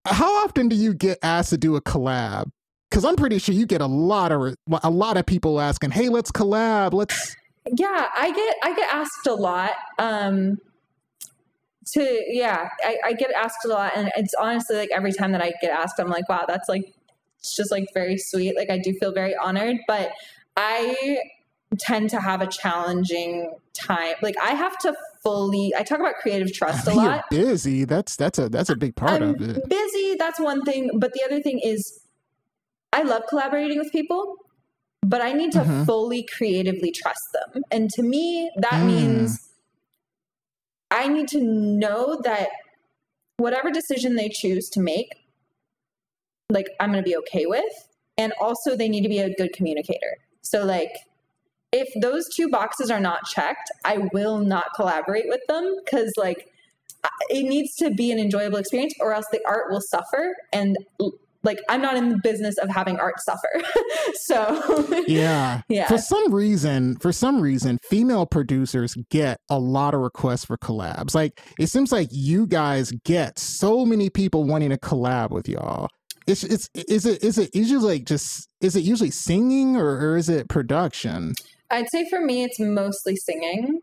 how often do you get asked to do a collab? Because I'm pretty sure you get a lot of people asking, "Hey, let's collab. Let's." Yeah, I get asked a lot. I get asked a lot, and it's honestly like every time that I get asked, I'm like, wow, that's like, it's just like very sweet. Like I do feel very honored, but I tend to have a challenging time. Like I have to I talk about creative trust a lot. You're busy. That's a big part of it. Busy, that's one thing. But the other thing is I love collaborating with people, but I need to fully creatively trust them. And to me, that means I need to know that whatever decision they choose to make, like I'm going to be okay with. And also they need to be a good communicator. So like, if those two boxes are not checked, I will not collaborate with them, because like it needs to be an enjoyable experience, or else the art will suffer. And like I'm not in the business of having art suffer. So yeah. For some reason, female producers get a lot of requests for collabs. Like it seems like you guys get so many people wanting to collab with y'all. Is it usually singing or is it production? I'd say for me, it's mostly singing.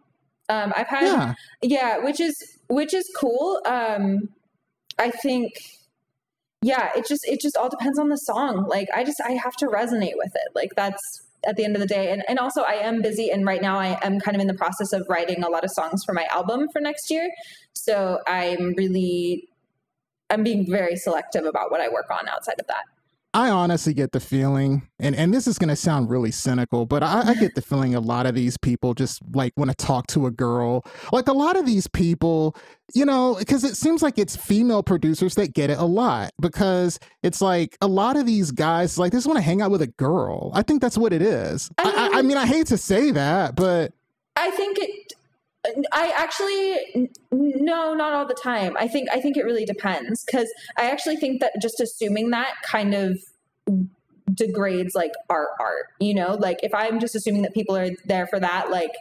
I've had, which is cool. I think, it just all depends on the song. Like I have to resonate with it. Like that's at the end of the day. And also I am busy. And right now I am kind of in the process of writing a lot of songs for my album for next year. So I'm being very selective about what I work on outside of that. I honestly get the feeling, and this is going to sound really cynical, but I get the feeling a lot of these people just like want to talk to a girl. Like a lot of these people, you know, because it seems like it's female producers that get it a lot, because it's like a lot of these guys like they just want to hang out with a girl. I think that's what it is. I mean, I hate to say that, but I think no, not all the time. I think it really depends, because I actually think that just assuming that kind of degrades like art, you know, like if I'm just assuming that people are there for that, like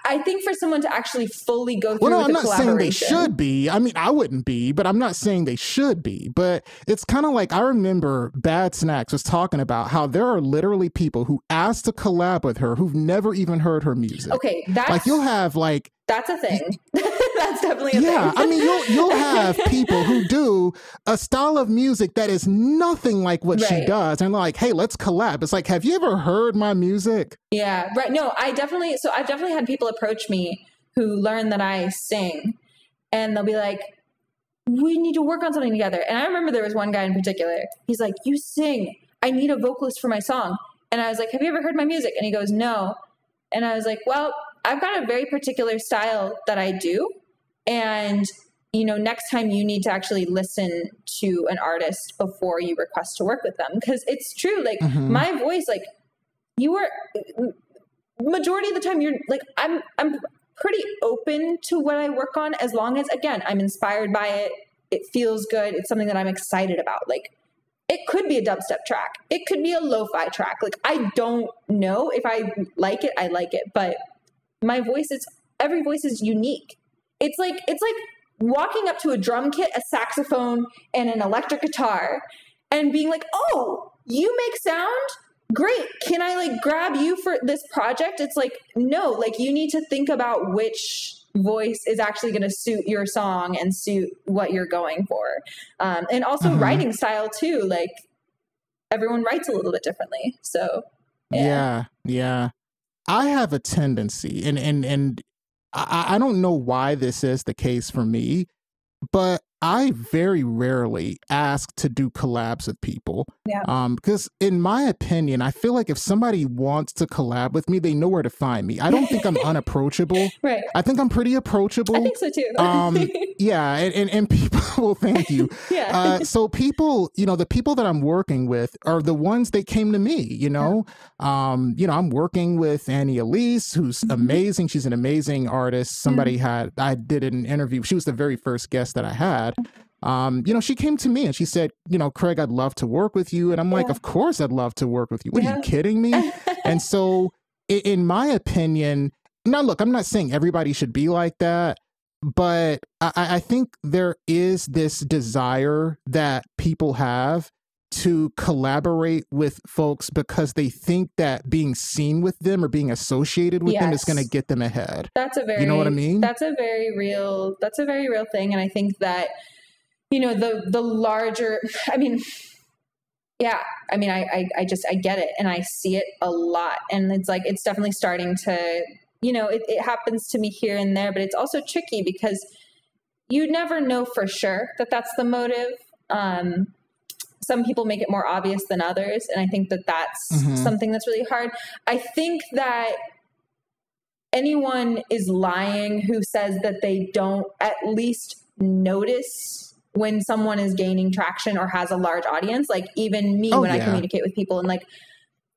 I think for someone to actually fully go through with I'm the not saying they should be. I mean, I wouldn't be, but I'm not saying they should be. But it's kind of like I remember Bad Snacks was talking about how there are literally people who ask to collab with her who've never even heard her music. Okay, that's like you'll have like that's a thing. That's definitely a thing. Yeah, I mean, you'll have people who do a style of music that is nothing like what she does, and they're like, "Hey, let's collab." It's like, have you ever heard my music? Yeah, right. No, I've definitely had people approach me who learn that I sing, and they'll be like, "We need to work on something together." And I remember there was one guy in particular. He's like, "You sing. I need a vocalist for my song." And I was like, "Have you ever heard my music?" And he goes, "No." And I was like, "Well, I've got a very particular style that I do. And, you know, next time you need to actually listen to an artist before you request to work with them." Because it's true. Like my voice, like you were majority of the time you're like, I'm pretty open to what I work on, as long as, again, I'm inspired by it. It feels good. It's something that I'm excited about. Like it could be a dubstep track. It could be a lo-fi track. Like I don't know. If I like it, I like it. But my voice every voice is unique. It's like walking up to a drum kit, a saxophone, and an electric guitar and being like, "Oh, you make sound? Great. Can I like grab you for this project?" It's like, no, like you need to think about which voice is actually going to suit your song and suit what you're going for. And also writing style too. Like everyone writes a little bit differently. So yeah. I have a tendency, and I don't know why this is the case for me, but I very rarely ask to do collabs with people. Yeah. Because in my opinion, I feel like if somebody wants to collab with me, they know where to find me. I don't think I'm unapproachable. Right. I think I'm pretty approachable. I think so too. Yeah. And people, well, thank you. Yeah. So people, you know, the people that I'm working with are the ones that came to me, you know. I'm working with Annie Elise, who's amazing. She's an amazing artist. I did an interview. She was the very first guest that I had. She came to me and she said, "Craig, I'd love to work with you." And I'm like, "Of course I'd love to work with you. What, are you kidding me?" And so in my opinion, now look, I'm not saying everybody should be like that, but I think there is this desire that people have to collaborate with folks because they think that being seen with them or being associated with them is going to get them ahead. That's a very, you know what I mean? That's a very real thing. And I think that, you know, the larger, I mean, yeah, I mean, I get it, and I see it a lot, and it's like, it's definitely starting to, you know, it happens to me here and there, but it's also tricky because you never know for sure that that's the motive. Some people make it more obvious than others. And I think that that's something that's really hard. I think that anyone is lying who says that they don't at least notice when someone is gaining traction or has a large audience. Like even me, when I communicate with people, and like,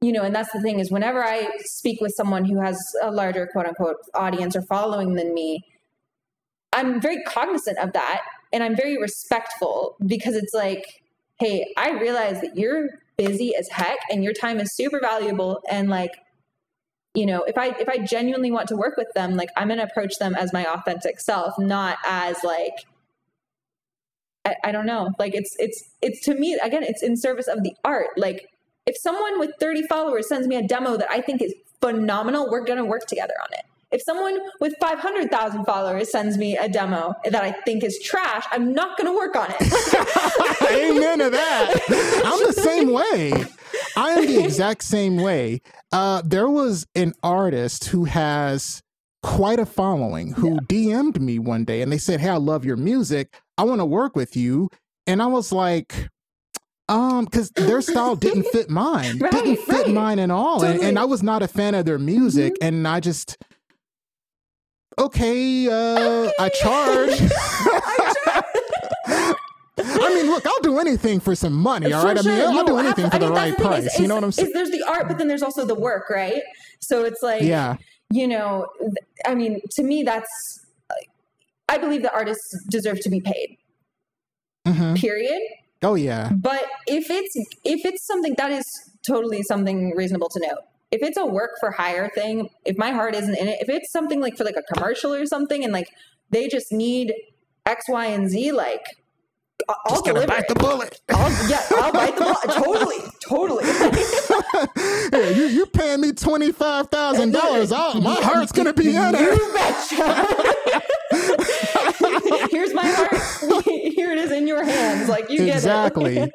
you know, and that's the thing is whenever I speak with someone who has a larger quote unquote audience or following than me, I'm very cognizant of that. And I'm very respectful because it's like, hey, I realize that you're busy as heck and your time is super valuable. And like, you know, if I genuinely want to work with them, like I'm going to approach them as my authentic self, not as like, I don't know, like it's to me, again, it's in service of the art. Like if someone with 30 followers sends me a demo that I think is phenomenal, we're going to work together on it. If someone with 500,000 followers sends me a demo that I think is trash, I'm not going to work on it. Amen to that. I'm the same way. I am the exact same way. There was an artist who has quite a following who DM'd me one day and they said, hey, I love your music. I want to work with you. And I was like, because their style didn't fit mine. Didn't fit mine at all. Totally. And I was not a fan of their music. And I just... Okay, I charge. I mean, look, I'll do anything for some money, all right? Sure. I mean, I'll do anything for the right price. You know what I'm saying? There's the art, but then there's also the work, right? So it's like, you know, I mean, to me, that's, I believe that artists deserve to be paid, period. Oh, yeah. But if it's something that is totally something reasonable to note. If it's a work for hire thing, if my heart isn't in it, if it's something like for like a commercial or something and like they just need X, Y, and Z, like I'll deliver. Bite the bullet. I'll bite the bullet. Totally. Yeah, you're paying me $25,000. My heart's gonna be in it. You betcha. Here's my heart. Here it is in your hands. Like you get it. Exactly.